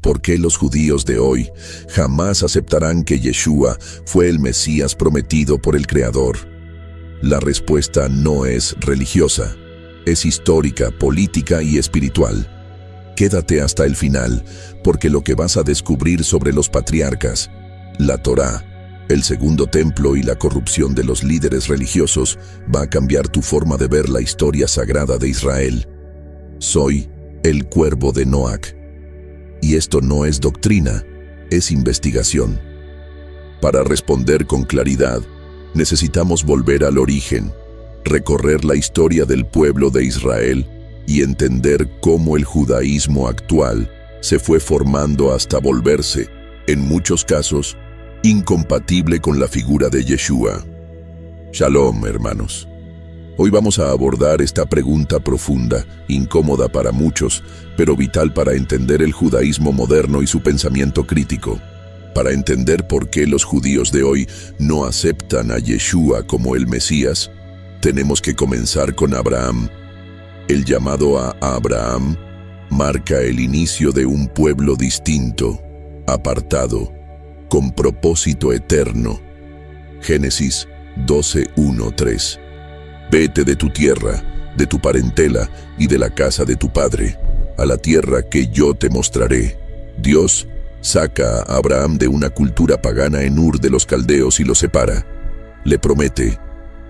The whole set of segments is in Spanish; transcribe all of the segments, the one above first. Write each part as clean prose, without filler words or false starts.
¿Por qué los judíos de hoy jamás aceptarán que Yeshua fue el Mesías prometido por el Creador? La respuesta no es religiosa, es histórica, política y espiritual. Quédate hasta el final, porque lo que vas a descubrir sobre los patriarcas, la Torá, el segundo templo y la corrupción de los líderes religiosos va a cambiar tu forma de ver la historia sagrada de Israel. Soy el cuervo de Noach. Y esto no es doctrina, es investigación. Para responder con claridad, necesitamos volver al origen, recorrer la historia del pueblo de Israel y entender cómo el judaísmo actual se fue formando hasta volverse, en muchos casos, incompatible con la figura de Yeshua. Shalom, hermanos. Hoy vamos a abordar esta pregunta profunda, incómoda para muchos, pero vital para entender el judaísmo moderno y su pensamiento crítico. Para entender por qué los judíos de hoy no aceptan a Yeshua como el Mesías, tenemos que comenzar con Abraham. El llamado a Abraham marca el inicio de un pueblo distinto, apartado, con propósito eterno. Génesis 12:1-3. Vete de tu tierra, de tu parentela y de la casa de tu padre, a la tierra que yo te mostraré. Dios saca a Abraham de una cultura pagana en Ur de los Caldeos y lo separa. Le promete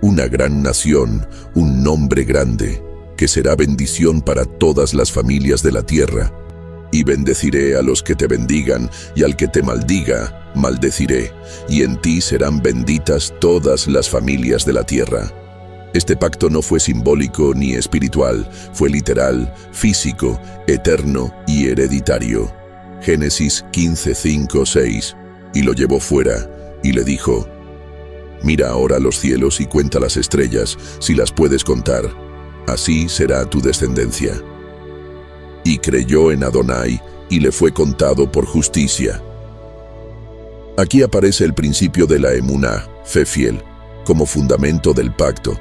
una gran nación, un nombre grande, que será bendición para todas las familias de la tierra. Y bendeciré a los que te bendigan, y al que te maldiga, maldeciré, y en ti serán benditas todas las familias de la tierra. Este pacto no fue simbólico ni espiritual, fue literal, físico, eterno y hereditario. Génesis 15:5-6. Y lo llevó fuera, y le dijo: Mira ahora los cielos y cuenta las estrellas, si las puedes contar. Así será tu descendencia. Y creyó en Adonai, y le fue contado por justicia. Aquí aparece el principio de la emuná, fe fiel, como fundamento del pacto.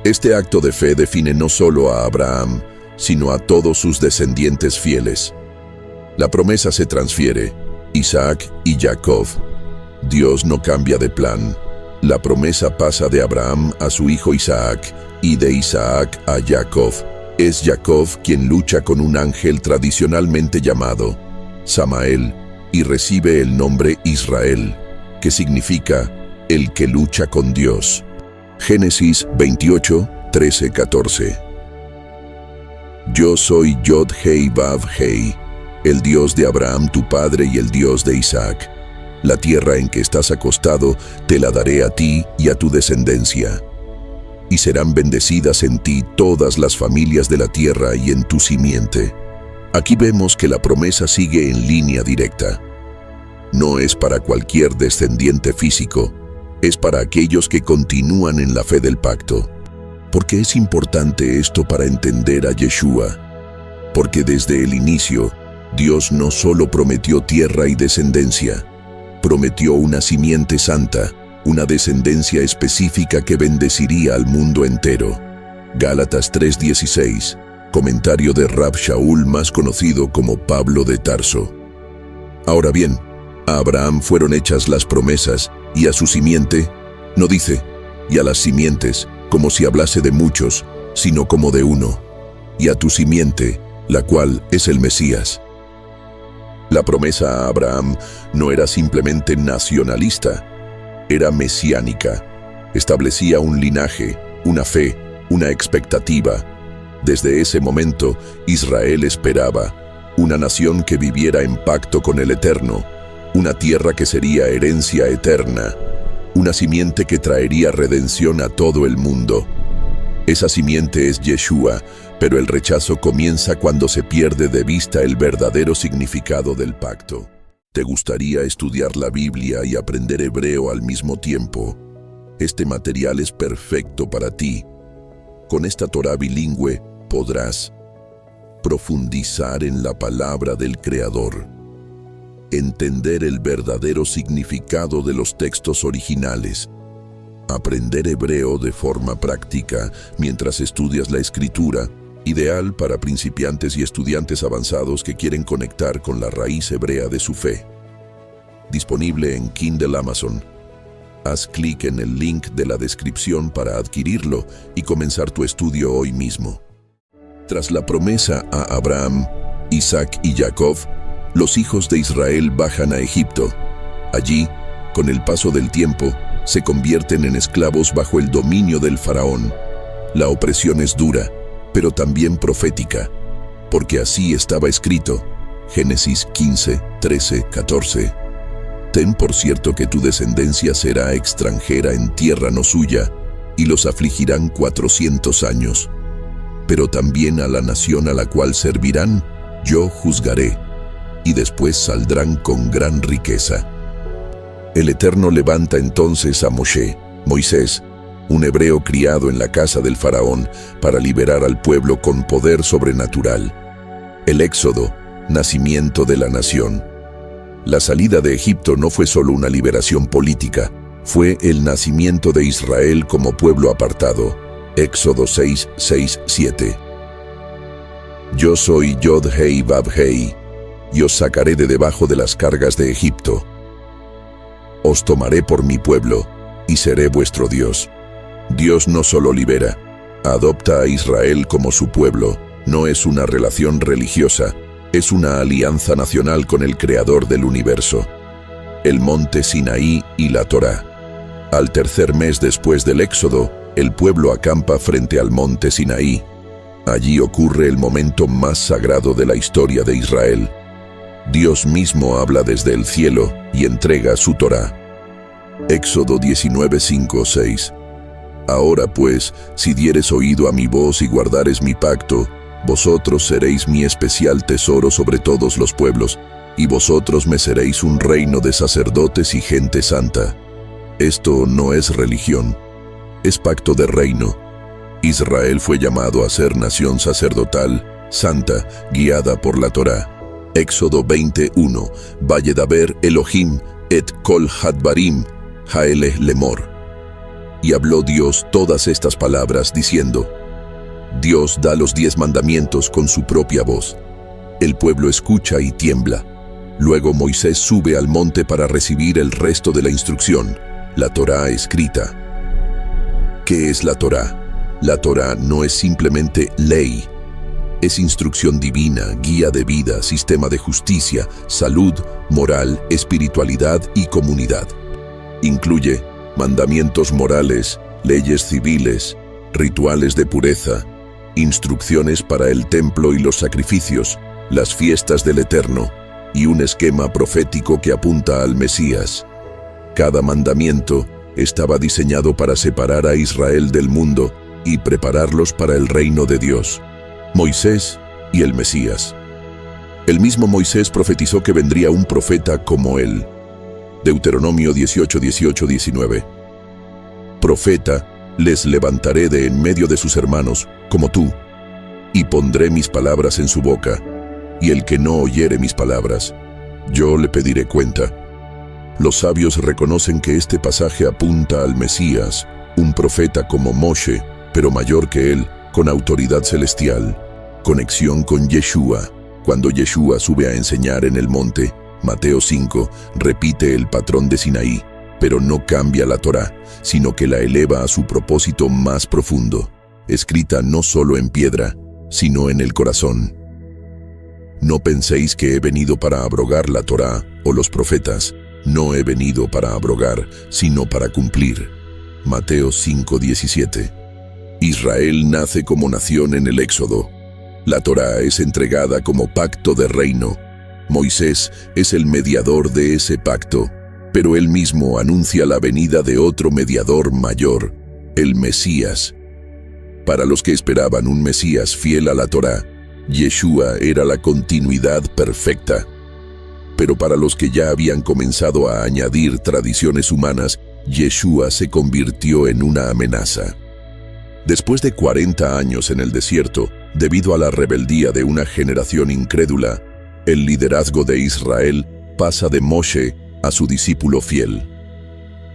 Este acto de fe define no solo a Abraham, sino a todos sus descendientes fieles. La promesa se transfiere, Isaac y Jacob. Dios no cambia de plan. La promesa pasa de Abraham a su hijo Isaac, y de Isaac a Jacob. Es Jacob quien lucha con un ángel tradicionalmente llamado Samael, y recibe el nombre Israel, que significa el que lucha con Dios. Génesis 28:13-14. Yo soy Yod Hei Vav Hei, el Dios de Abraham tu padre y el Dios de Isaac. La tierra en que estás acostado te la daré a ti y a tu descendencia. Y serán bendecidas en ti todas las familias de la tierra y en tu simiente. Aquí vemos que la promesa sigue en línea directa. No es para cualquier descendiente físico, es para aquellos que continúan en la fe del pacto. ¿Por qué es importante esto para entender a Yeshua? Porque desde el inicio, Dios no solo prometió tierra y descendencia, prometió una simiente santa, una descendencia específica que bendeciría al mundo entero. Gálatas 3:16, comentario de Rab Shaul, más conocido como Pablo de Tarso. Ahora bien, a Abraham fueron hechas las promesas, y a su simiente, no dice, y a las simientes, como si hablase de muchos, sino como de uno, y a tu simiente, la cual es el Mesías. La promesa a Abraham no era simplemente nacionalista, era mesiánica. Establecía un linaje, una fe, una expectativa. Desde ese momento, Israel esperaba una nación que viviera en pacto con el Eterno, una tierra que sería herencia eterna, una simiente que traería redención a todo el mundo. Esa simiente es Yeshua, pero el rechazo comienza cuando se pierde de vista el verdadero significado del pacto. ¿Te gustaría estudiar la Biblia y aprender hebreo al mismo tiempo? Este material es perfecto para ti. Con esta Torá bilingüe podrás profundizar en la palabra del Creador, entender el verdadero significado de los textos originales, aprender hebreo de forma práctica mientras estudias la Escritura ideal para principiantes y estudiantes avanzados que quieren conectar con la raíz hebrea de su fe. Disponible en Kindle Amazon. Haz clic en el link de la descripción para adquirirlo y comenzar tu estudio hoy mismo. Tras la promesa a Abraham, Isaac y Jacob, los hijos de Israel bajan a Egipto. Allí, con el paso del tiempo, se convierten en esclavos bajo el dominio del faraón. La opresión es dura, pero también profética, porque así estaba escrito. Génesis 15, 13, 14. Ten por cierto que tu descendencia será extranjera en tierra no suya, y los afligirán 400 años. Pero también a la nación a la cual servirán, yo juzgaré, y después saldrán con gran riqueza. El Eterno levanta entonces a Moisés, un hebreo criado en la casa del faraón, para liberar al pueblo con poder sobrenatural. El Éxodo, nacimiento de la nación. La salida de Egipto no fue solo una liberación política, fue el nacimiento de Israel como pueblo apartado. Éxodo 6, 6, 7. Yo soy Yod-Hei Vav-Hei, y os sacaré de debajo de las cargas de Egipto. Os tomaré por mi pueblo, y seré vuestro Dios. Dios no solo libera, adopta a Israel como su pueblo. No es una relación religiosa, es una alianza nacional con el Creador del universo. El monte Sinaí y la Torá. Al tercer mes después del Éxodo, el pueblo acampa frente al monte Sinaí. Allí ocurre el momento más sagrado de la historia de Israel. Dios mismo habla desde el cielo y entrega su Torá. Éxodo 19, 5, 6. Ahora pues, si dieres oído a mi voz y guardares mi pacto, vosotros seréis mi especial tesoro sobre todos los pueblos, y vosotros me seréis un reino de sacerdotes y gente santa. Esto no es religión, es pacto de reino. Israel fue llamado a ser nación sacerdotal, santa, guiada por la Torá. Éxodo 21, Vayedaber Elohim et kol hadbarim, haele lemor. Y habló Dios todas estas palabras, diciendo: Dios da los 10 mandamientos con su propia voz. El pueblo escucha y tiembla. Luego Moisés sube al monte para recibir el resto de la instrucción, la Torá escrita. ¿Qué es la Torá? La Torá no es simplemente ley. Es instrucción divina, guía de vida, sistema de justicia, salud, moral, espiritualidad y comunidad. Incluye mandamientos morales, leyes civiles, rituales de pureza, instrucciones para el templo y los sacrificios, las fiestas del Eterno, y un esquema profético que apunta al Mesías. Cada mandamiento estaba diseñado para separar a Israel del mundo y prepararlos para el reino de Dios. Moisés y el Mesías. El mismo Moisés profetizó que vendría un profeta como él. Deuteronomio 18, 18, 19. Profeta, les levantaré de en medio de sus hermanos, como tú, y pondré mis palabras en su boca, y el que no oyere mis palabras, yo le pediré cuenta. Los sabios reconocen que este pasaje apunta al Mesías, un profeta como Moshe, pero mayor que él, con autoridad celestial. Conexión con Yeshua. Cuando Yeshua sube a enseñar en el monte, Mateo 5, repite el patrón de Sinaí, pero no cambia la Torá, sino que la eleva a su propósito más profundo, escrita no solo en piedra, sino en el corazón. No penséis que he venido para abrogar la Torá o los profetas. No he venido para abrogar, sino para cumplir. Mateo 5, 17. Israel nace como nación en el Éxodo. La Torá es entregada como pacto de reino. Moisés es el mediador de ese pacto, pero él mismo anuncia la venida de otro mediador mayor, el Mesías. Para los que esperaban un Mesías fiel a la Torá, Yeshua era la continuidad perfecta. Pero para los que ya habían comenzado a añadir tradiciones humanas, Yeshua se convirtió en una amenaza. Después de 40 años en el desierto, debido a la rebeldía de una generación incrédula, el liderazgo de Israel pasa de Moshe a su discípulo fiel.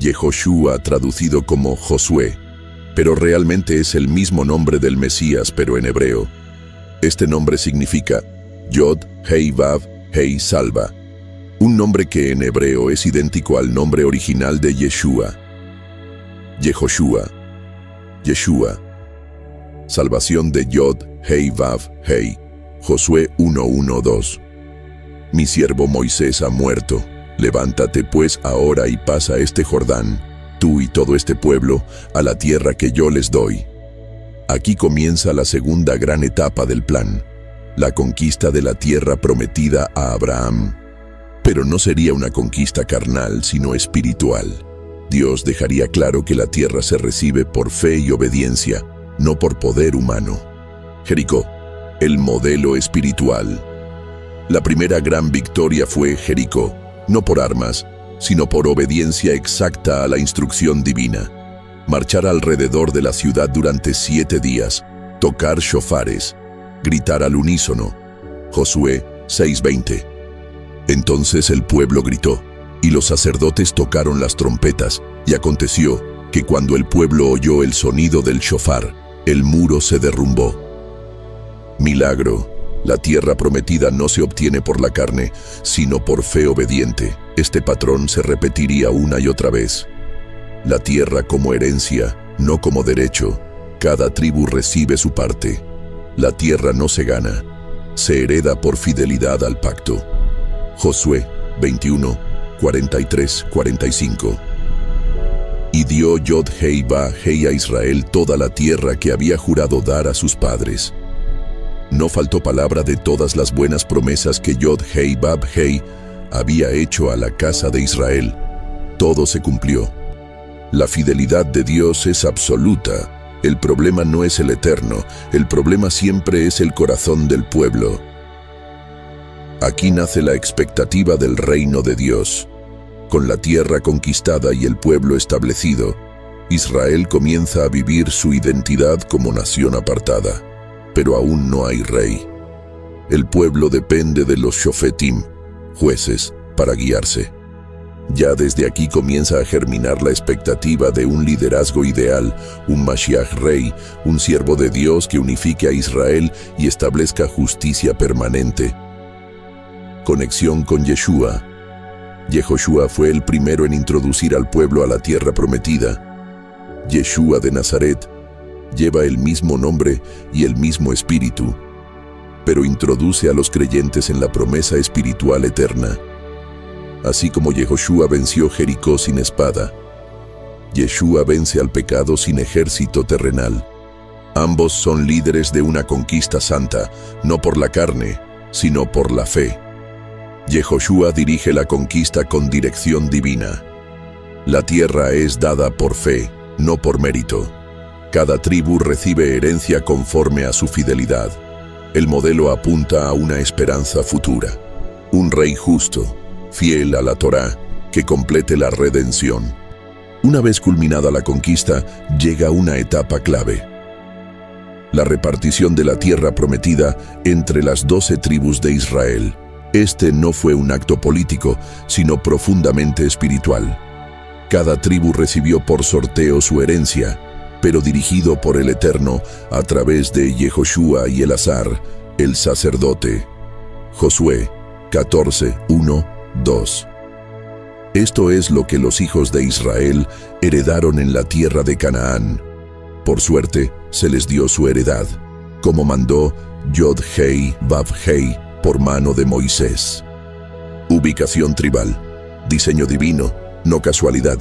Yehoshua, traducido como Josué, pero realmente es el mismo nombre del Mesías, pero en hebreo. Este nombre significa Yod, Hei Vav, Hei salva, un nombre que en hebreo es idéntico al nombre original de Yeshua. Yehoshua, Yeshua. Salvación de Yod, Hei Vav, Hei. Josué 1:1-2. Mi siervo Moisés ha muerto. Levántate pues ahora y pasa este Jordán, tú y todo este pueblo, a la tierra que yo les doy. Aquí comienza la segunda gran etapa del plan, la conquista de la tierra prometida a Abraham. Pero no sería una conquista carnal, sino espiritual. Dios dejaría claro que la tierra se recibe por fe y obediencia, no por poder humano. Jericó, el modelo espiritual. La primera gran victoria fue Jericó, no por armas, sino por obediencia exacta a la instrucción divina. Marchar alrededor de la ciudad durante 7 días, tocar shofares, gritar al unísono. Josué 6:20. Entonces el pueblo gritó, y los sacerdotes tocaron las trompetas, y aconteció que cuando el pueblo oyó el sonido del shofar, el muro se derrumbó. Milagro. La tierra prometida no se obtiene por la carne, sino por fe obediente. Este patrón se repetiría una y otra vez. La tierra como herencia, no como derecho. Cada tribu recibe su parte. La tierra no se gana, se hereda por fidelidad al pacto. Josué 21, 43, 45. Y dio Yod Hei Vav Hei a Israel toda la tierra que había jurado dar a sus padres. No faltó palabra de todas las buenas promesas que Yod Hei Vav Hei había hecho a la casa de Israel. Todo se cumplió. La fidelidad de Dios es absoluta. El problema no es el eterno, el problema siempre es el corazón del pueblo. Aquí nace la expectativa del reino de Dios. Con la tierra conquistada y el pueblo establecido, Israel comienza a vivir su identidad como nación apartada. Pero aún no hay rey. El pueblo depende de los shofetim, jueces, para guiarse. Ya desde aquí comienza a germinar la expectativa de un liderazgo ideal, un Mashiach rey, un siervo de Dios que unifique a Israel y establezca justicia permanente. Conexión con Yeshua. Yehoshua fue el primero en introducir al pueblo a la tierra prometida. Yeshua de Nazaret lleva el mismo nombre y el mismo espíritu, pero introduce a los creyentes en la promesa espiritual eterna. Así como Yehoshua venció Jericó sin espada, Yeshua vence al pecado sin ejército terrenal. Ambos son líderes de una conquista santa, no por la carne, sino por la fe. Yehoshua dirige la conquista con dirección divina. La tierra es dada por fe, no por mérito. Cada tribu recibe herencia conforme a su fidelidad. El modelo apunta a una esperanza futura. Un rey justo, fiel a la Torá, que complete la redención. Una vez culminada la conquista, llega una etapa clave. La repartición de la tierra prometida entre las 12 tribus de Israel. Este no fue un acto político, sino profundamente espiritual. Cada tribu recibió por sorteo su herencia, pero dirigido por el Eterno a través de Yehoshua y Elazar, el sacerdote. Josué 14, 1, 2. Esto es lo que los hijos de Israel heredaron en la tierra de Canaán. Por suerte, se les dio su heredad, como mandó Yod Hei Vav Hei por mano de Moisés. Ubicación tribal, diseño divino, no casualidad.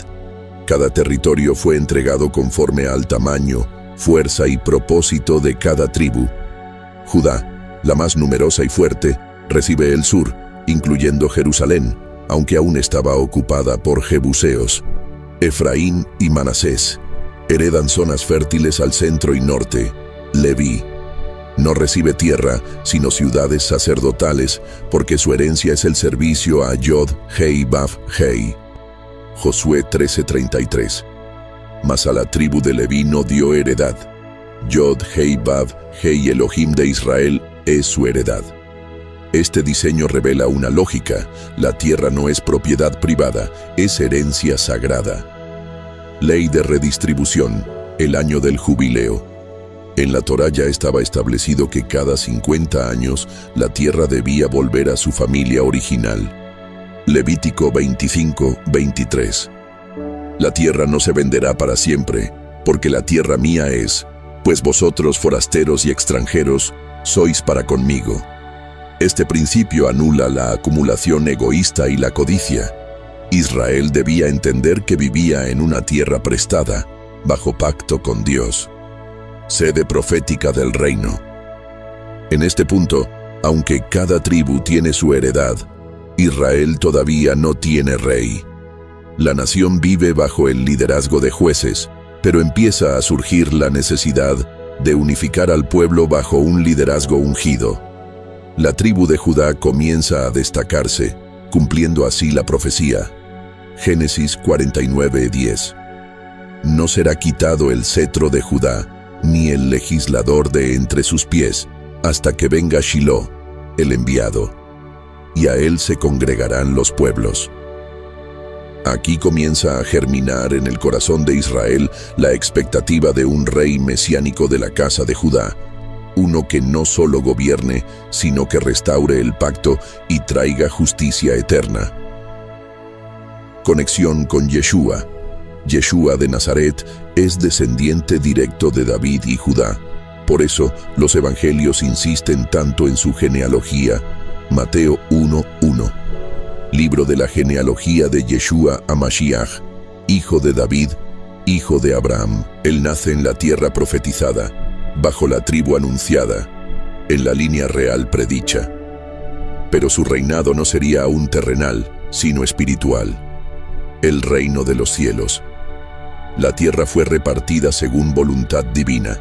Cada territorio fue entregado conforme al tamaño, fuerza y propósito de cada tribu. Judá, la más numerosa y fuerte, recibe el sur, incluyendo Jerusalén, aunque aún estaba ocupada por jebuseos. Efraín y Manasés heredan zonas fértiles al centro y norte. Leví no recibe tierra, sino ciudades sacerdotales, porque su herencia es el servicio a Yod Hei Vav Hei. Josué 13:33. Mas a la tribu de Leví no dio heredad. Yod Hei Vav Hei Elohim de Israel es su heredad. Este diseño revela una lógica: la tierra no es propiedad privada, es herencia sagrada. Ley de redistribución, el año del jubileo. En la Torá ya estaba establecido que cada 50 años la tierra debía volver a su familia original. Levítico 25:23. La tierra no se venderá para siempre, porque la tierra mía es, pues vosotros forasteros y extranjeros sois para conmigo. Este principio anula la acumulación egoísta y la codicia. Israel debía entender que vivía en una tierra prestada, bajo pacto con Dios. Sede profética del reino. En este punto, aunque cada tribu tiene su heredad, Israel todavía no tiene rey. La nación vive bajo el liderazgo de jueces, pero empieza a surgir la necesidad de unificar al pueblo bajo un liderazgo ungido. La tribu de Judá comienza a destacarse, cumpliendo así la profecía. Génesis 49:10. No será quitado el cetro de Judá, ni el legislador de entre sus pies, hasta que venga Shiloh, el enviado, y a él se congregarán los pueblos. Aquí comienza a germinar en el corazón de Israel la expectativa de un rey mesiánico de la casa de Judá, uno que no solo gobierne, sino que restaure el pacto y traiga justicia eterna. Conexión con Yeshua. Yeshua de Nazaret es descendiente directo de David y Judá. Por eso, los evangelios insisten tanto en su genealogía. Mateo 1:1. Libro de la genealogía de Yeshua HaMashiach, hijo de David, hijo de Abraham. Él nace en la tierra profetizada, bajo la tribu anunciada, en la línea real predicha. Pero su reinado no sería aún terrenal, sino espiritual. El reino de los cielos. La tierra fue repartida según voluntad divina.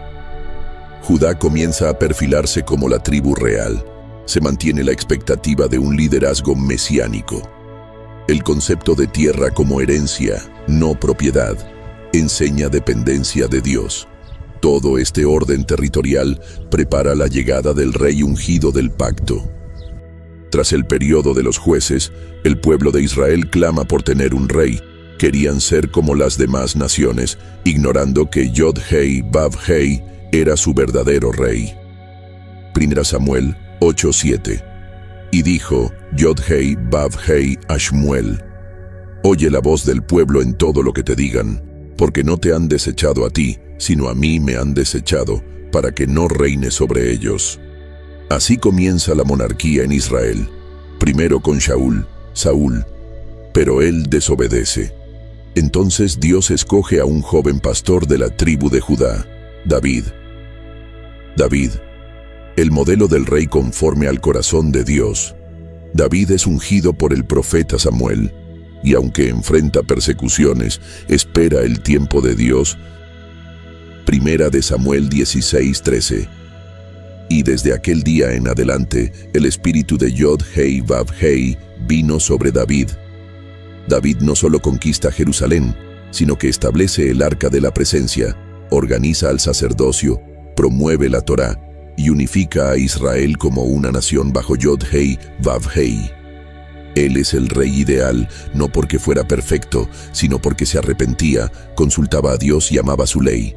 Judá comienza a perfilarse como la tribu real. Se mantiene la expectativa de un liderazgo mesiánico. El concepto de tierra como herencia, no propiedad, enseña dependencia de Dios. Todo este orden territorial prepara la llegada del rey ungido del pacto. Tras el periodo de los jueces, el pueblo de Israel clama por tener un rey. Querían ser como las demás naciones, ignorando que Yod-Hei Vav-Hei era su verdadero rey. 1 Samuel 8:7. Y dijo Yod-Hei Vav-Hei a Shmuel: Oye la voz del pueblo en todo lo que te digan, porque no te han desechado a ti, sino a mí me han desechado, para que no reine sobre ellos. Así comienza la monarquía en Israel, primero con Saúl, pero él desobedece. Entonces Dios escoge a un joven pastor de la tribu de Judá, David. David, el modelo del rey conforme al corazón de Dios. David es ungido por el profeta Samuel, y aunque enfrenta persecuciones, espera el tiempo de Dios. 1 de Samuel 16:13. Y desde aquel día en adelante, el espíritu de Yod-Hei Vav-Hei vino sobre David. David no solo conquista Jerusalén, sino que establece el arca de la presencia, organiza al sacerdocio, promueve la Torá y unifica a Israel como una nación bajo Yod-Hei Vav-Hei. Él es el rey ideal, no porque fuera perfecto, sino porque se arrepentía, consultaba a Dios y amaba su ley.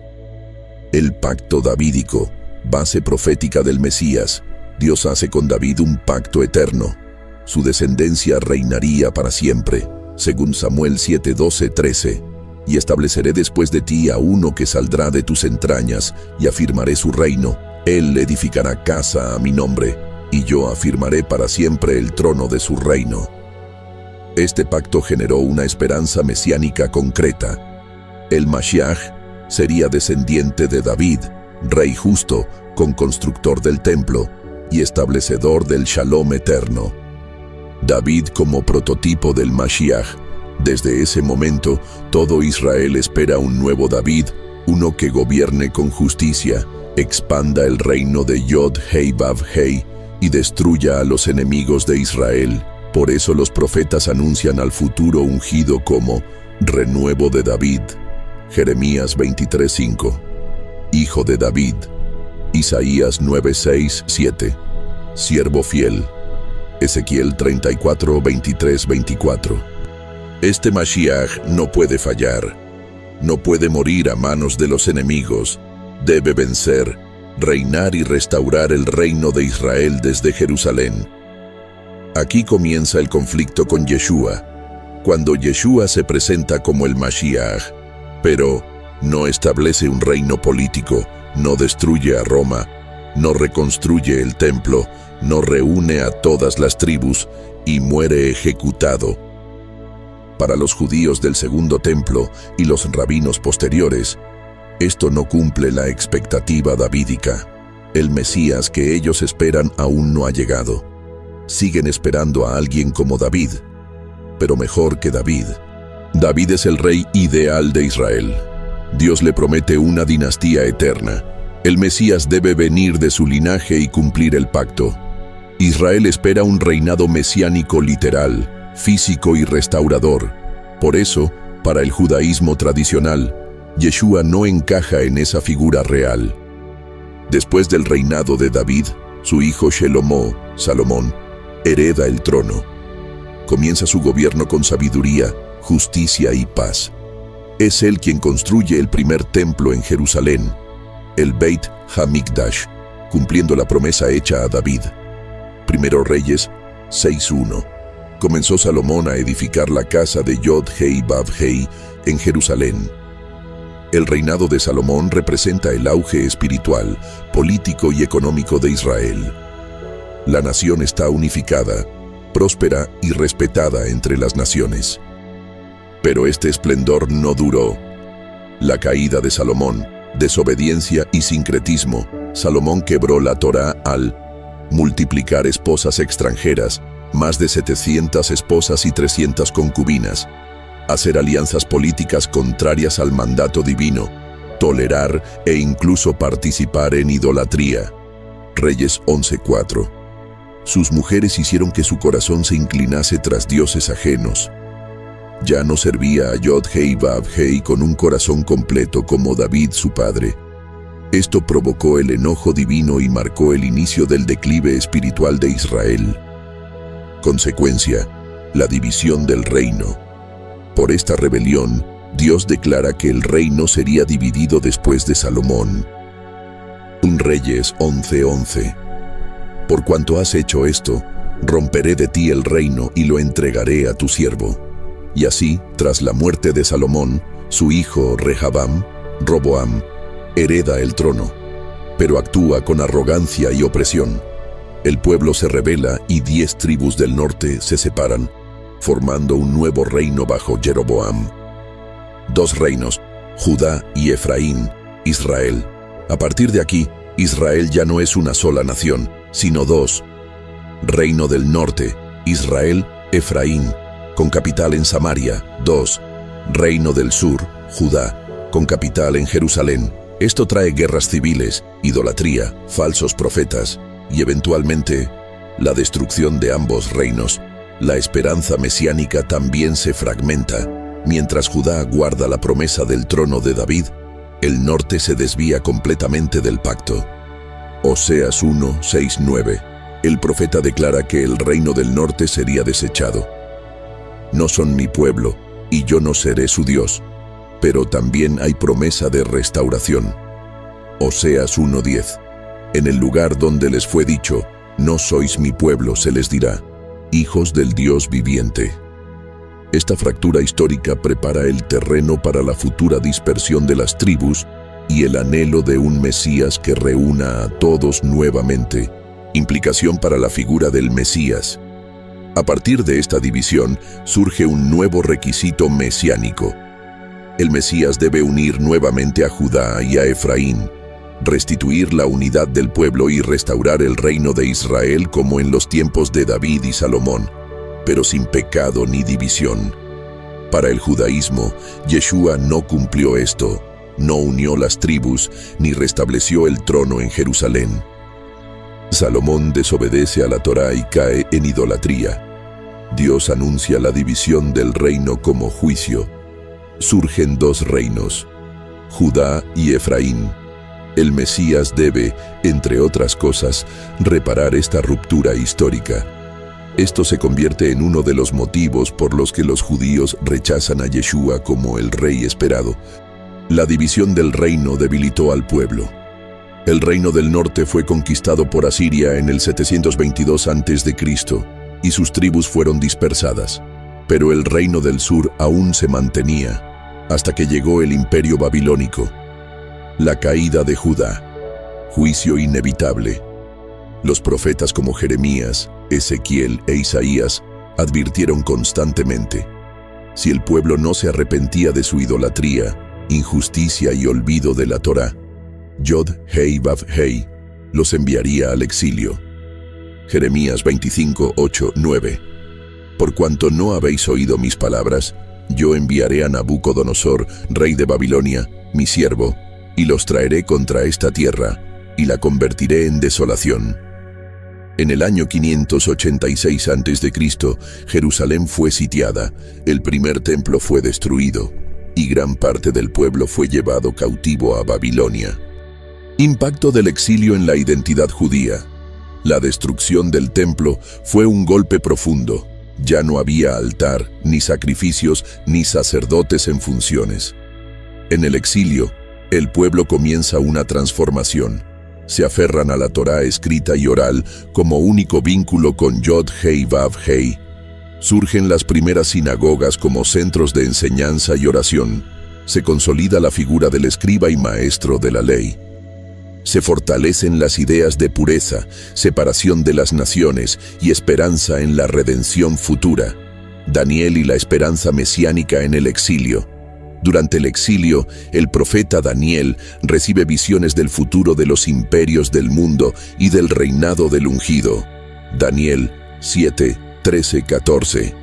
El pacto davídico, base profética del Mesías. Dios hace con David un pacto eterno. Su descendencia reinaría para siempre, según Samuel 7:12-13. Y estableceré después de ti a uno que saldrá de tus entrañas, y afirmaré su reino. Él edificará casa a mi nombre, y yo afirmaré para siempre el trono de su reino. Este pacto generó una esperanza mesiánica concreta. El Mashiach sería descendiente de David, rey justo, constructor del templo y establecedor del Shalom eterno. David como prototipo del Mashiach. Desde ese momento, todo Israel espera un nuevo David, uno que gobierne con justicia, expanda el reino de Yod-Hei Vav-Hei y destruya a los enemigos de Israel. Por eso los profetas anuncian al futuro ungido como renuevo de David. Jeremías 23:5. Hijo de David. Isaías 9:6-7. Siervo fiel. Ezequiel 34:23-24. Este Mashiach no puede fallar. No puede morir a manos de los enemigos. Debe vencer reinar y restaurar el reino de Israel desde Jerusalén. Aquí comienza el conflicto con Yeshua, cuando Yeshua se presenta como el Mashiach, pero no establece un reino político, no destruye a Roma, no reconstruye el templo, no reúne a todas las tribus y muere ejecutado. Para los judíos del segundo templo y los rabinos posteriores, esto no cumple la expectativa davídica. El Mesías que ellos esperan aún no ha llegado. Siguen esperando a alguien como David, pero mejor que David. David es el rey ideal de Israel. Dios le promete una dinastía eterna. El Mesías debe venir de su linaje y cumplir el pacto. Israel espera un reinado mesiánico literal, físico y restaurador. Por eso, para el judaísmo tradicional, Yeshua no encaja en esa figura real. Después del reinado de David, su hijo Shelomó, Salomón, hereda el trono. Comienza su gobierno con sabiduría, justicia y paz. Es él quien construye el primer templo en Jerusalén, el Beit HaMikdash, cumpliendo la promesa hecha a David. Primero Reyes 6:1. Comenzó Salomón a edificar la casa de Yod-Hei Vav-Hei en Jerusalén. El reinado de Salomón representa el auge espiritual, político y económico de Israel. La nación está unificada, próspera y respetada entre las naciones. Pero este esplendor no duró. La caída de Salomón, desobediencia y sincretismo. Salomón quebró la Torá al multiplicar esposas extranjeras, más de 700 esposas y 300 concubinas, hacer alianzas políticas contrarias al mandato divino, tolerar e incluso participar en idolatría. Reyes 11:4. Sus mujeres hicieron que su corazón se inclinase tras dioses ajenos. Ya no servía a Yod-Hei Vav-Hei con un corazón completo como David su padre. Esto provocó el enojo divino y marcó el inicio del declive espiritual de Israel. Consecuencia, la división del reino. Por esta rebelión, Dios declara que el reino sería dividido después de Salomón. Reyes 11:11. Por cuanto has hecho esto, romperé de ti el reino y lo entregaré a tu siervo. Y así, tras la muerte de Salomón, su hijo Roboam, hereda el trono, pero actúa con arrogancia y opresión. El pueblo se rebela y 10 tribus del norte se separan, formando un nuevo reino bajo Jeroboam. 2 reinos, Judá y Efraín, Israel. A partir de aquí, Israel ya no es una sola nación, sino 2. Reino del norte, Israel, Efraín, con capital en Samaria. 2. Reino del sur, Judá, con capital en Jerusalén. Esto trae guerras civiles, idolatría, falsos profetas y eventualmente la destrucción de ambos reinos. La esperanza mesiánica también se fragmenta. Mientras Judá guarda la promesa del trono de David, el norte se desvía completamente del pacto. Oseas 1:6-9. El profeta declara que el reino del norte sería desechado. No son mi pueblo, y yo no seré su Dios. Pero también hay promesa de restauración. Oseas 1:10. En el lugar donde les fue dicho, no sois mi pueblo, se les dirá, hijos del Dios viviente. Esta fractura histórica prepara el terreno para la futura dispersión de las tribus y el anhelo de un Mesías que reúna a todos nuevamente. Implicación para la figura del Mesías. A partir de esta división surge un nuevo requisito mesiánico. El Mesías debe unir nuevamente a Judá y a Efraín, restituir la unidad del pueblo y restaurar el reino de Israel como en los tiempos de David y Salomón, pero sin pecado ni división. Para el judaísmo, Yeshua no cumplió esto, no unió las tribus ni restableció el trono en Jerusalén. Salomón desobedece a la Torá y cae en idolatría. Dios anuncia la división del reino como juicio. Surgen 2 reinos, Judá y Efraín. El Mesías debe, entre otras cosas, reparar esta ruptura histórica. Esto se convierte en uno de los motivos por los que los judíos rechazan a Yeshua como el rey esperado. La división del reino debilitó al pueblo. El reino del norte fue conquistado por Asiria en el 722 a.C. y sus tribus fueron dispersadas, pero el reino del sur aún se mantenía hasta que llegó el imperio babilónico. La caída de Judá, juicio inevitable. Los profetas como Jeremías, Ezequiel e Isaías advirtieron constantemente: si el pueblo no se arrepentía de su idolatría, injusticia y olvido de la Torá, Yod Hei Vav Hei los enviaría al exilio. Jeremías 25, 8, 9. Por cuanto no habéis oído mis palabras, yo enviaré a Nabucodonosor, rey de Babilonia, mi siervo, y los traeré contra esta tierra, y la convertiré en desolación. En el año 586 a.C., Jerusalén fue sitiada, el primer templo fue destruido, y gran parte del pueblo fue llevado cautivo a Babilonia. Impacto del exilio en la identidad judía. La destrucción del templo fue un golpe profundo. Ya no había altar, ni sacrificios, ni sacerdotes en funciones. En el exilio, el pueblo comienza una transformación. Se aferran a la Torá escrita y oral como único vínculo con Yod Hei Vav Hei. Surgen las primeras sinagogas como centros de enseñanza y oración. Se consolida la figura del escriba y maestro de la ley. Se fortalecen las ideas de pureza, separación de las naciones y esperanza en la redención futura. Daniel y la esperanza mesiánica en el exilio. Durante el exilio, el profeta Daniel recibe visiones del futuro de los imperios del mundo y del reinado del ungido. Daniel 7, 13, 14.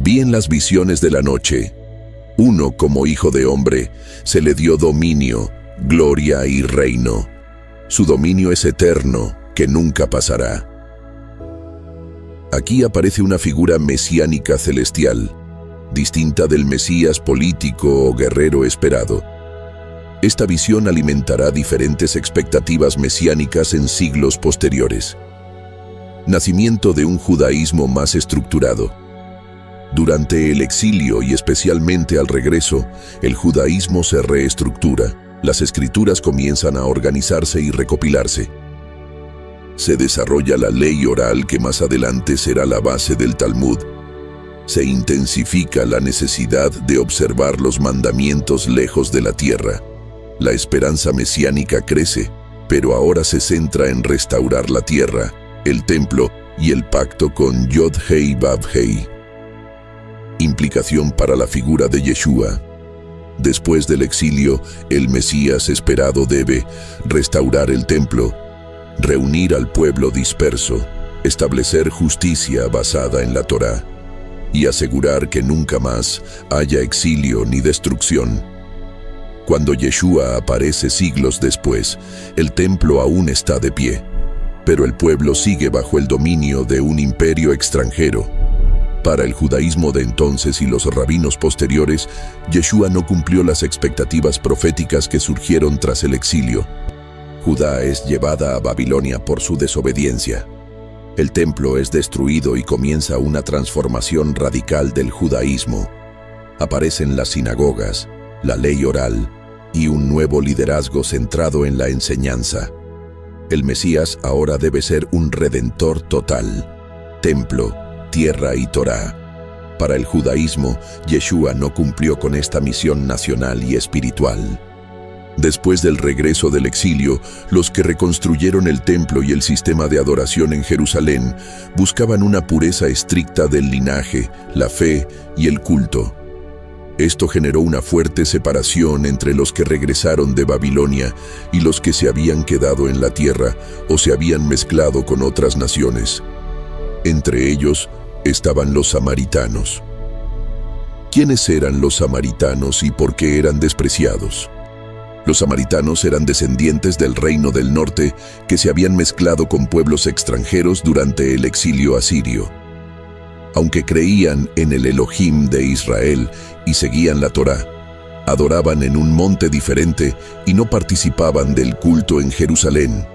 Vi en las visiones de la noche: uno como hijo de hombre, se le dio dominio, gloria y reino. Su dominio es eterno, que nunca pasará. Aquí aparece una figura mesiánica celestial, distinta del Mesías político o guerrero esperado. Esta visión alimentará diferentes expectativas mesiánicas en siglos posteriores. Nacimiento de un judaísmo más estructurado. Durante el exilio y especialmente al regreso, el judaísmo se reestructura. Las escrituras comienzan a organizarse y recopilarse. Se desarrolla la ley oral que más adelante será la base del Talmud. Se intensifica la necesidad de observar los mandamientos lejos de la tierra. La esperanza mesiánica crece, pero ahora se centra en restaurar la tierra, el templo y el pacto con Yod Hei Vav Hei. Implicación para la figura de Yeshua. Después del exilio, el Mesías esperado debe restaurar el templo, reunir al pueblo disperso, establecer justicia basada en la Torá y asegurar que nunca más haya exilio ni destrucción. Cuando Yeshua aparece siglos después, el templo aún está de pie, pero el pueblo sigue bajo el dominio de un imperio extranjero. Para el judaísmo de entonces y los rabinos posteriores, Yeshua no cumplió las expectativas proféticas que surgieron tras el exilio. Judá es llevada a Babilonia por su desobediencia. El templo es destruido y comienza una transformación radical del judaísmo. Aparecen las sinagogas, la ley oral y un nuevo liderazgo centrado en la enseñanza. El Mesías ahora debe ser un redentor total. Templo, tierra y Torá. Para el judaísmo, Yeshua no cumplió con esta misión nacional y espiritual. Después del regreso del exilio, los que reconstruyeron el templo y el sistema de adoración en Jerusalén buscaban una pureza estricta del linaje, la fe y el culto. Esto generó una fuerte separación entre los que regresaron de Babilonia y los que se habían quedado en la tierra o se habían mezclado con otras naciones. Entre ellos estaban los samaritanos. ¿Quiénes eran los samaritanos y por qué eran despreciados? Los samaritanos eran descendientes del reino del norte que se habían mezclado con pueblos extranjeros durante el exilio asirio. Aunque creían en el Elohim de Israel y seguían la Torá, adoraban en un monte diferente y no participaban del culto en Jerusalén.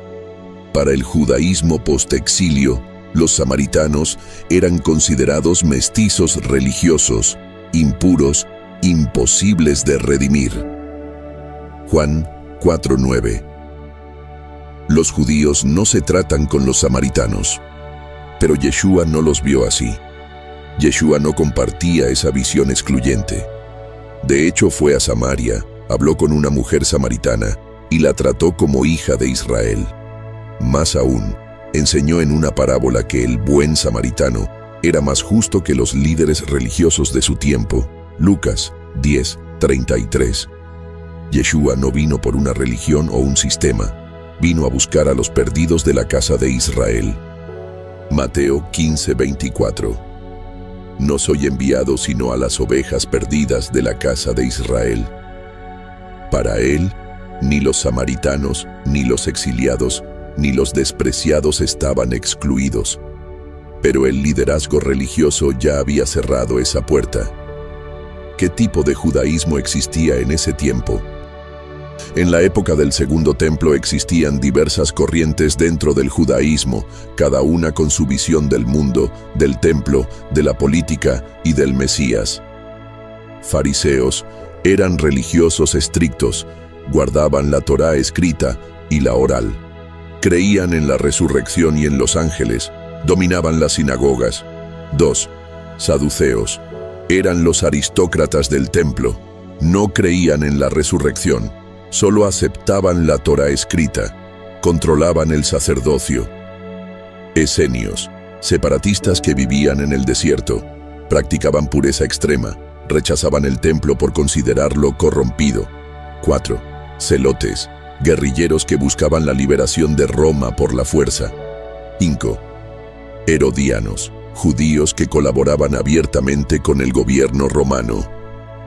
Para el judaísmo post-exilio, los samaritanos eran considerados mestizos religiosos, impuros, imposibles de redimir. Juan 4:9. Los judíos no se tratan con los samaritanos. Pero Yeshua no los vio así. Yeshua no compartía esa visión excluyente. De hecho, fue a Samaria, habló con una mujer samaritana y la trató como hija de Israel. Más aún, enseñó en una parábola que el buen samaritano era más justo que los líderes religiosos de su tiempo. Lucas 10:33. Yeshua no vino por una religión o un sistema, vino a buscar a los perdidos de la casa de Israel. Mateo 15:24. No soy enviado sino a las ovejas perdidas de la casa de Israel. Para él, ni los samaritanos, ni los exiliados, ni los despreciados estaban excluidos. Pero el liderazgo religioso ya había cerrado esa puerta. ¿Qué tipo de judaísmo existía en ese tiempo? En la época del Segundo Templo existían diversas corrientes dentro del judaísmo, cada una con su visión del mundo, del templo, de la política y del Mesías. Fariseos eran religiosos estrictos, guardaban la Torá escrita y la oral. Creían en la resurrección y en los ángeles, dominaban las sinagogas. 2. Saduceos eran los aristócratas del templo, no creían en la resurrección. Solo aceptaban la Torá escrita, controlaban el sacerdocio. Esenios, separatistas que vivían en el desierto, practicaban pureza extrema, rechazaban el templo por considerarlo corrompido. 4. Celotes, guerrilleros que buscaban la liberación de Roma por la fuerza. 5. Herodianos, judíos que colaboraban abiertamente con el gobierno romano.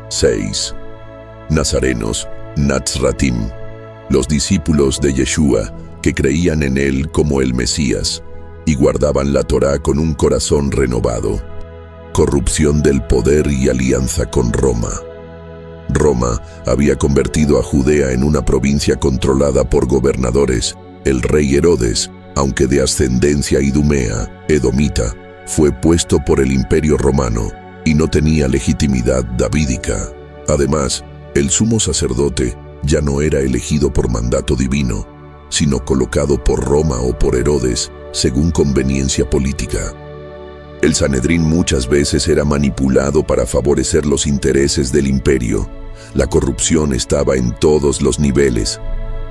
6. Nazarenos, Nazratim, los discípulos de Yeshua, que creían en él como el Mesías y guardaban la Torá con un corazón renovado. Corrupción del poder y alianza con Roma. Roma había convertido a Judea en una provincia controlada por gobernadores. El rey Herodes, aunque de ascendencia idumea, edomita, fue puesto por el Imperio Romano y no tenía legitimidad davídica. Además, el sumo sacerdote ya no era elegido por mandato divino, sino colocado por Roma o por Herodes, según conveniencia política. El Sanedrín muchas veces era manipulado para favorecer los intereses del imperio. La corrupción estaba en todos los niveles.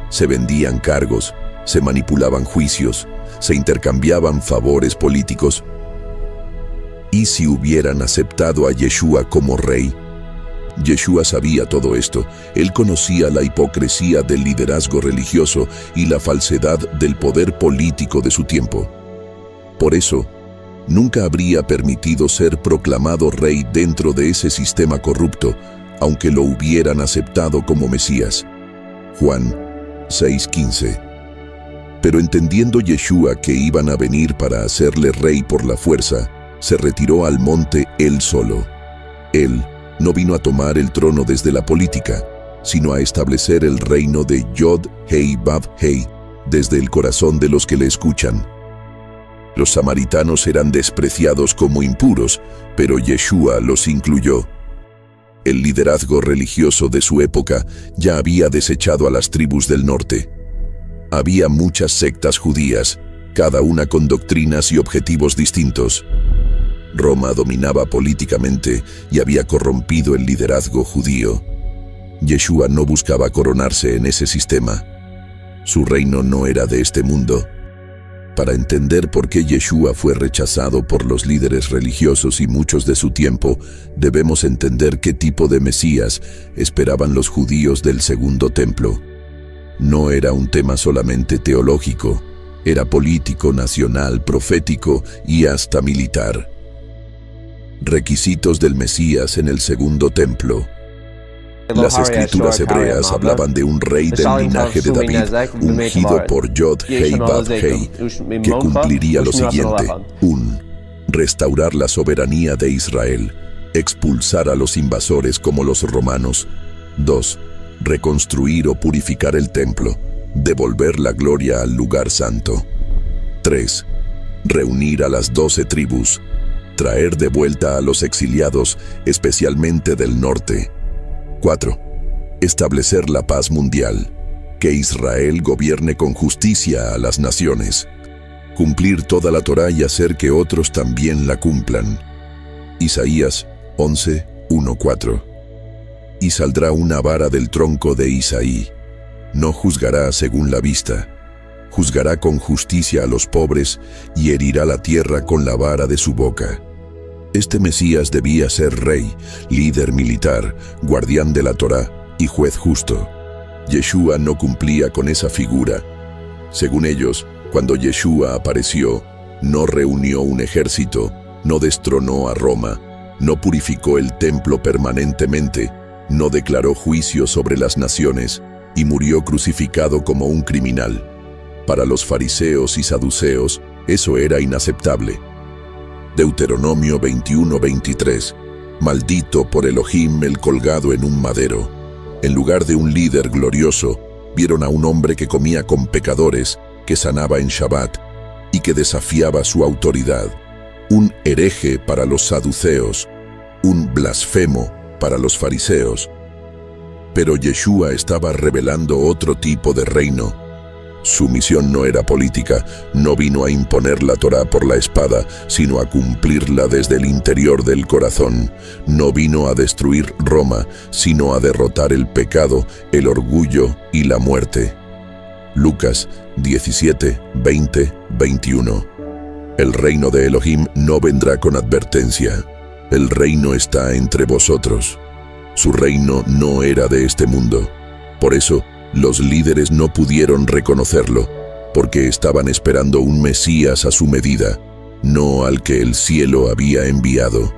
Se vendían cargos, se manipulaban juicios, se intercambiaban favores políticos. ¿Y si hubieran aceptado a Yeshua como rey? Yeshua sabía todo esto. Él conocía la hipocresía del liderazgo religioso y la falsedad del poder político de su tiempo. Por eso, nunca habría permitido ser proclamado rey dentro de ese sistema corrupto, aunque lo hubieran aceptado como Mesías. Juan 6:15. Pero entendiendo Yeshua que iban a venir para hacerle rey por la fuerza, se retiró al monte él solo. Él no vino a tomar el trono desde la política, sino a establecer el reino de Yod-Hei-Vav-Hei desde el corazón de los que le escuchan. Los samaritanos eran despreciados como impuros, pero Yeshua los incluyó. El liderazgo religioso de su época ya había desechado a las tribus del norte. Había muchas sectas judías, cada una con doctrinas y objetivos distintos. Roma dominaba políticamente y había corrompido el liderazgo judío. Yeshua no buscaba coronarse en ese sistema. Su reino no era de este mundo. Para entender por qué Yeshua fue rechazado por los líderes religiosos y muchos de su tiempo, debemos entender qué tipo de Mesías esperaban los judíos del Segundo Templo. No era un tema solamente teológico, era político, nacional, profético y hasta militar. Requisitos del Mesías en el Segundo Templo. Las escrituras hebreas hablaban de un rey del linaje de David, ungido por Yod-Hei-Vav-Hei, que cumpliría lo siguiente: 1. Restaurar la soberanía de Israel, expulsar a los invasores como los romanos. 2. Reconstruir o purificar el templo, devolver la gloria al lugar santo. 3. Reunir a las 12 tribus, traer de vuelta a los exiliados, especialmente del norte. 4. Establecer la paz mundial, que Israel gobierne con justicia a las naciones, cumplir toda la Torá y hacer que otros también la cumplan. Isaías 11, 1-4. Y saldrá una vara del tronco de Isaí. No juzgará según la vista. Juzgará con justicia a los pobres y herirá la tierra con la vara de su boca. Este Mesías debía ser rey, líder militar, guardián de la Torá y juez justo. Yeshua no cumplía con esa figura. Según ellos, cuando Yeshua apareció, no reunió un ejército, no destronó a Roma, no purificó el templo permanentemente, no declaró juicio sobre las naciones y murió crucificado como un criminal. Para los fariseos y saduceos, eso era inaceptable. Deuteronomio 21:23. Maldito por Elohim el colgado en un madero. En lugar de un líder glorioso, vieron a un hombre que comía con pecadores, que sanaba en Shabbat y que desafiaba su autoridad. Un hereje para los saduceos, un blasfemo para los fariseos. Pero Yeshua estaba revelando otro tipo de reino. Su misión no era política, no vino a imponer la Torá por la espada, sino a cumplirla desde el interior del corazón. No vino a destruir Roma, sino a derrotar el pecado, el orgullo y la muerte. Lucas 17, 20, 21. El reino de Elohim no vendrá con advertencia. El reino está entre vosotros. Su reino no era de este mundo. Por eso, los líderes no pudieron reconocerlo, porque estaban esperando un Mesías a su medida, no al que el cielo había enviado.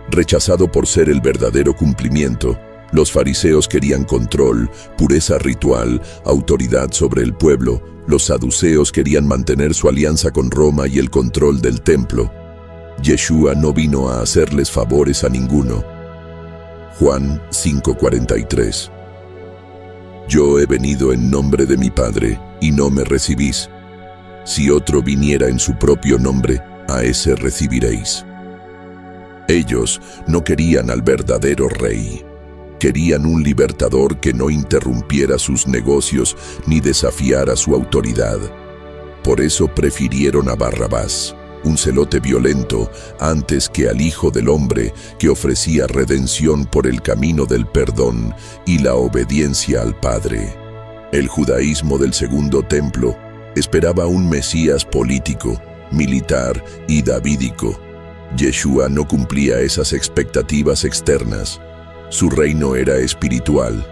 Rechazado por ser el verdadero cumplimiento, los fariseos querían control, pureza ritual, autoridad sobre el pueblo. Los saduceos querían mantener su alianza con Roma y el control del templo. Yeshua no vino a hacerles favores a ninguno. Juan 5:43. Yo he venido en nombre de mi Padre, y no me recibís. Si otro viniera en su propio nombre, a ese recibiréis. Ellos no querían al verdadero rey. Querían un libertador que no interrumpiera sus negocios ni desafiara su autoridad. Por eso prefirieron a Barrabás, un celote violento, antes que al Hijo del Hombre, que ofrecía redención por el camino del perdón y la obediencia al Padre. El judaísmo del Segundo Templo esperaba un Mesías político, militar y davídico. Yeshua no cumplía esas expectativas externas. Su reino era espiritual,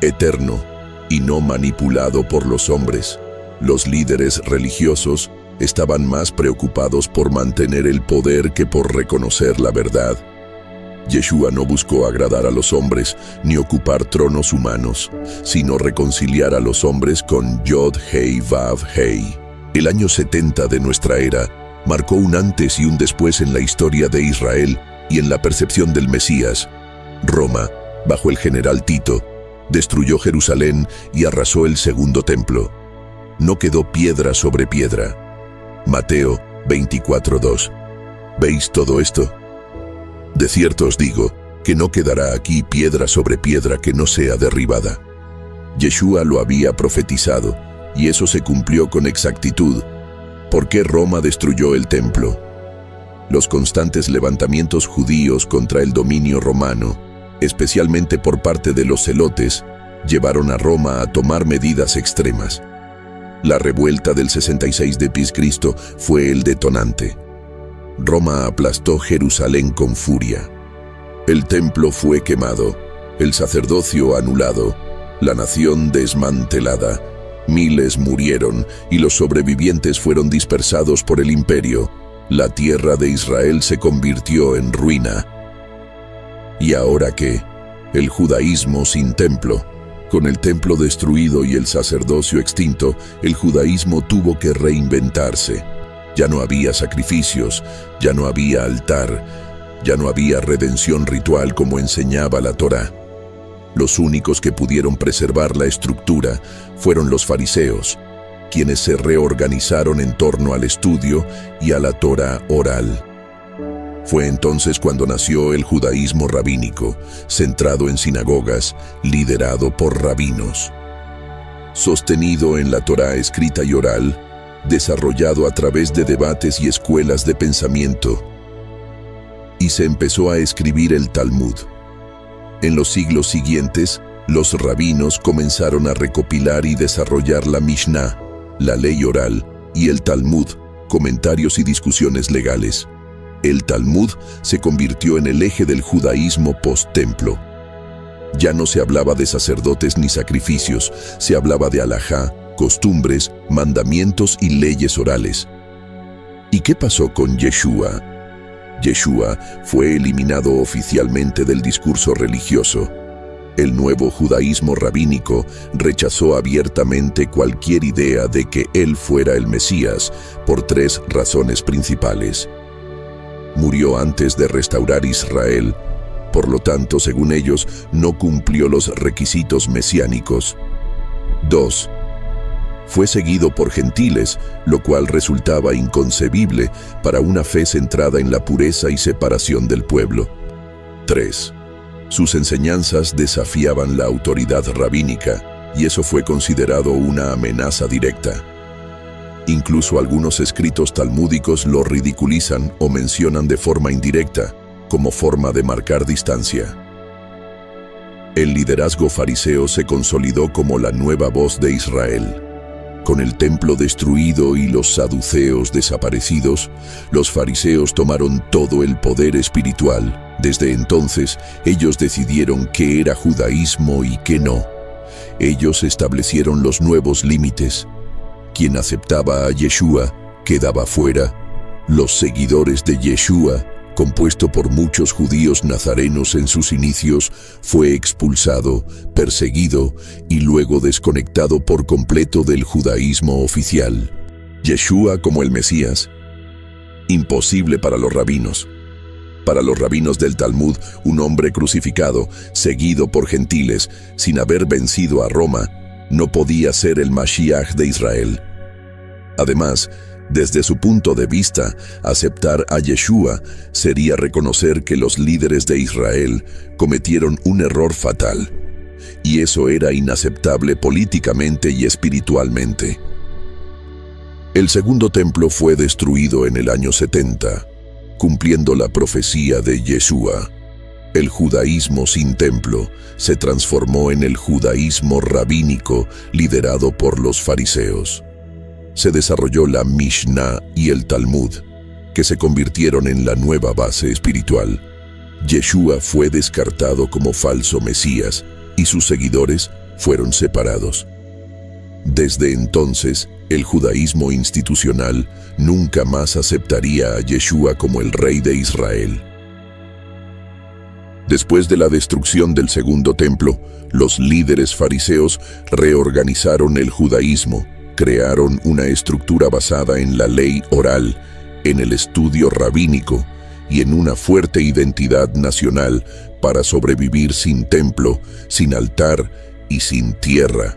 eterno y no manipulado por los hombres. Los líderes religiosos estaban más preocupados por mantener el poder que por reconocer la verdad. Yeshua no buscó agradar a los hombres ni ocupar tronos humanos, sino reconciliar a los hombres con Yod Hei Vav Hei. El año 70 de nuestra era marcó un antes y un después en la historia de Israel y en la percepción del Mesías. Roma, bajo el general Tito, destruyó Jerusalén y arrasó el Segundo Templo. No quedó piedra sobre piedra. Mateo 24:2. ¿Veis todo esto? De cierto os digo que no quedará aquí piedra sobre piedra que no sea derribada. Yeshua lo había profetizado, y eso se cumplió con exactitud. ¿Por qué Roma destruyó el templo? Los constantes levantamientos judíos contra el dominio romano, especialmente por parte de los celotes, llevaron a Roma a tomar medidas extremas. La revuelta del 66 de Cristo fue el detonante. Roma aplastó Jerusalén con furia. El templo fue quemado, el sacerdocio anulado, la nación desmantelada. Miles murieron y los sobrevivientes fueron dispersados por el imperio. La tierra de Israel se convirtió en ruina. ¿Y ahora qué? El judaísmo sin templo. Con el templo destruido y el sacerdocio extinto, el judaísmo tuvo que reinventarse. Ya no había sacrificios, ya no había altar, ya no había redención ritual como enseñaba la Torá. Los únicos que pudieron preservar la estructura fueron los fariseos, quienes se reorganizaron en torno al estudio y a la Torá oral. Fue entonces cuando nació el judaísmo rabínico, centrado en sinagogas, liderado por rabinos. sostenido en la Torá escrita y oral, desarrollado a través de debates y escuelas de pensamiento, y se empezó a escribir el Talmud. En los siglos siguientes, los rabinos comenzaron a recopilar y desarrollar la Mishnah, la ley oral, y el Talmud, comentarios y discusiones legales. El Talmud se convirtió en el eje del judaísmo post-templo. Ya no se hablaba de sacerdotes ni sacrificios, se hablaba de halajá, costumbres, mandamientos y leyes orales. ¿Y qué pasó con Yeshua? Yeshua fue eliminado oficialmente del discurso religioso. El nuevo judaísmo rabínico rechazó abiertamente cualquier idea de que él fuera el Mesías por 3 razones principales. Murió antes de restaurar Israel, por lo tanto, según ellos, no cumplió los requisitos mesiánicos. 2. Fue seguido por gentiles, lo cual resultaba inconcebible para una fe centrada en la pureza y separación del pueblo. 3. Sus enseñanzas desafiaban la autoridad rabínica, y eso fue considerado una amenaza directa. Incluso algunos escritos talmúdicos lo ridiculizan o mencionan de forma indirecta, como forma de marcar distancia. El liderazgo fariseo se consolidó como la nueva voz de Israel. Con el templo destruido y los saduceos desaparecidos, los fariseos tomaron todo el poder espiritual. Desde entonces, ellos decidieron qué era judaísmo y qué no. Ellos establecieron los nuevos límites. Quien aceptaba a Yeshua quedaba fuera. Los seguidores de Yeshua, compuesto por muchos judíos nazarenos en sus inicios, fue expulsado, perseguido y luego desconectado por completo del judaísmo oficial. Yeshua como el Mesías. Imposible para los rabinos. Para los rabinos del Talmud, un hombre crucificado, seguido por gentiles, sin haber vencido a Roma, no podía ser el Mashiach de Israel. Además, desde su punto de vista, aceptar a Yeshua sería reconocer que los líderes de Israel cometieron un error fatal, y eso era inaceptable políticamente y espiritualmente. El segundo templo fue destruido en el año 70, cumpliendo la profecía de Yeshua. El judaísmo sin templo se transformó en el judaísmo rabínico liderado por los fariseos. Se desarrolló la Mishnah y el Talmud, que se convirtieron en la nueva base espiritual. Yeshua fue descartado como falso Mesías y sus seguidores fueron separados. Desde entonces, el judaísmo institucional nunca más aceptaría a Yeshua como el rey de Israel. Después de la destrucción del segundo templo, los líderes fariseos reorganizaron el judaísmo, crearon una estructura basada en la ley oral, en el estudio rabínico y en una fuerte identidad nacional para sobrevivir sin templo, sin altar y sin tierra.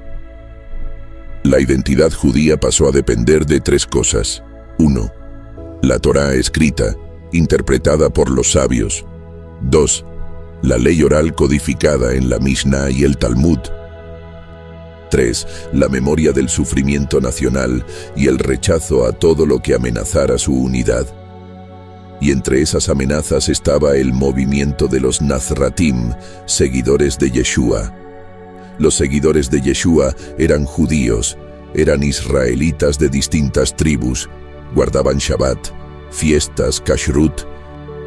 La identidad judía pasó a depender de 3 cosas. 1. La Torá escrita, interpretada por los sabios. 2. La ley oral codificada en la Mishnah y el Talmud. 3. La memoria del sufrimiento nacional y el rechazo a todo lo que amenazara su unidad. Y entre esas amenazas estaba el movimiento de los Nazratim, seguidores de Yeshua. Los seguidores de Yeshua eran judíos, eran israelitas de distintas tribus, guardaban Shabbat, fiestas, kashrut,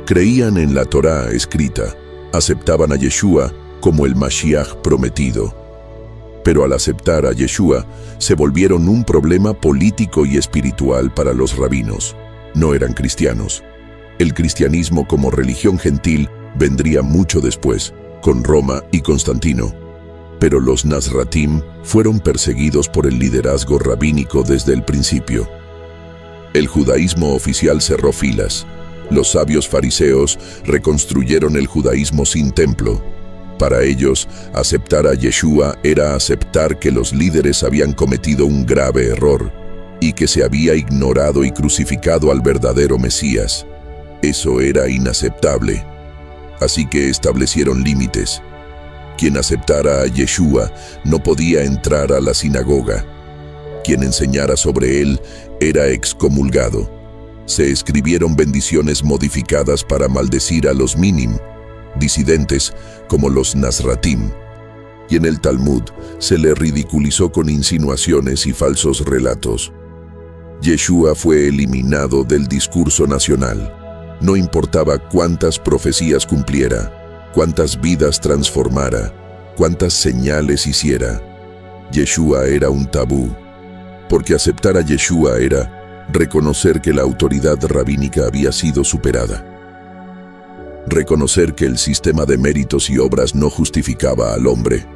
creían en la Torá escrita, aceptaban a Yeshua como el Mashiach prometido. Pero al aceptar a Yeshua, se volvieron un problema político y espiritual para los rabinos. No eran cristianos. El cristianismo como religión gentil vendría mucho después, con Roma y Constantino. Pero los Nazratim fueron perseguidos por el liderazgo rabínico desde el principio. El judaísmo oficial cerró filas. Los sabios fariseos reconstruyeron el judaísmo sin templo. Para ellos, aceptar a Yeshua era aceptar que los líderes habían cometido un grave error y que se había ignorado y crucificado al verdadero Mesías. Eso era inaceptable. Así que establecieron límites. Quien aceptara a Yeshua no podía entrar a la sinagoga. Quien enseñara sobre él era excomulgado. Se escribieron bendiciones modificadas para maldecir a los minim, disidentes como los Nazratim. Y en el Talmud se le ridiculizó con insinuaciones y falsos relatos. Yeshua fue eliminado del discurso nacional. No importaba cuántas profecías cumpliera, cuántas vidas transformara, cuántas señales hiciera. Yeshua era un tabú, porque aceptar a Yeshua era reconocer que la autoridad rabínica había sido superada. Reconocer que el sistema de méritos y obras no justificaba al hombre.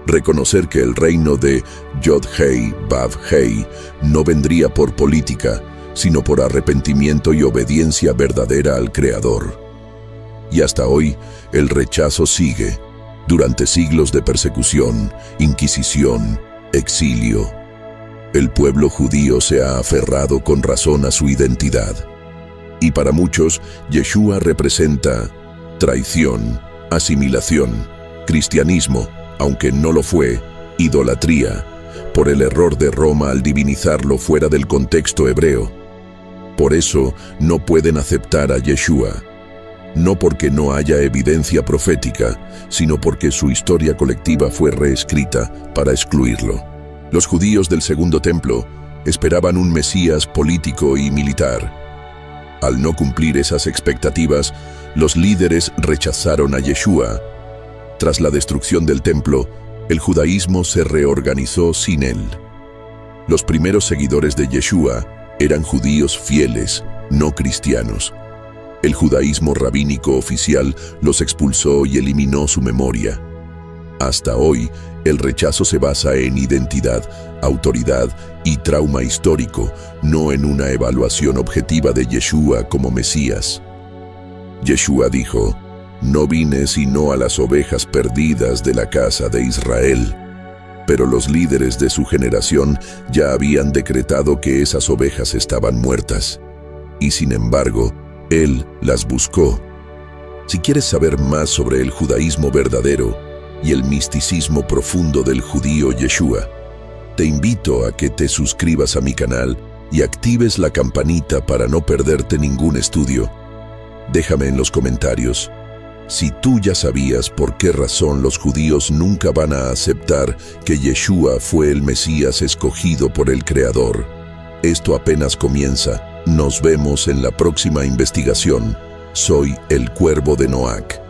Reconocer que el reino de Yod-Hei, Vav-Hei no vendría por política, sino por arrepentimiento y obediencia verdadera al Creador. Y hasta hoy, el rechazo sigue, durante siglos de persecución, inquisición, exilio. El pueblo judío se ha aferrado con razón a su identidad. Y para muchos, Yeshua representa traición, asimilación, cristianismo, aunque no lo fue, idolatría, por el error de Roma al divinizarlo fuera del contexto hebreo. Por eso no pueden aceptar a Yeshua, no porque no haya evidencia profética, sino porque su historia colectiva fue reescrita para excluirlo. Los judíos del Segundo Templo esperaban un Mesías político y militar. Al no cumplir esas expectativas, los líderes rechazaron a Yeshua. Tras la destrucción del templo, el judaísmo se reorganizó sin él. Los primeros seguidores de Yeshua eran judíos fieles, no cristianos. El judaísmo rabínico oficial los expulsó y eliminó su memoria. Hasta hoy, el rechazo se basa en identidad, autoridad y trauma histórico, no en una evaluación objetiva de Yeshua como Mesías. Yeshua dijo: «No vine sino a las ovejas perdidas de la casa de Israel». Pero los líderes de su generación ya habían decretado que esas ovejas estaban muertas. Y sin embargo, Él las buscó. Si quieres saber más sobre el judaísmo verdadero y el misticismo profundo del judío Yeshua, te invito a que te suscribas a mi canal y actives la campanita para no perderte ningún estudio. Déjame en los comentarios si tú ya sabías por qué razón los judíos nunca van a aceptar que Yeshua fue el Mesías escogido por el Creador. Esto apenas comienza. Nos vemos en la próxima investigación. Soy el Cuervo de Noac.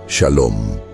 Shalom.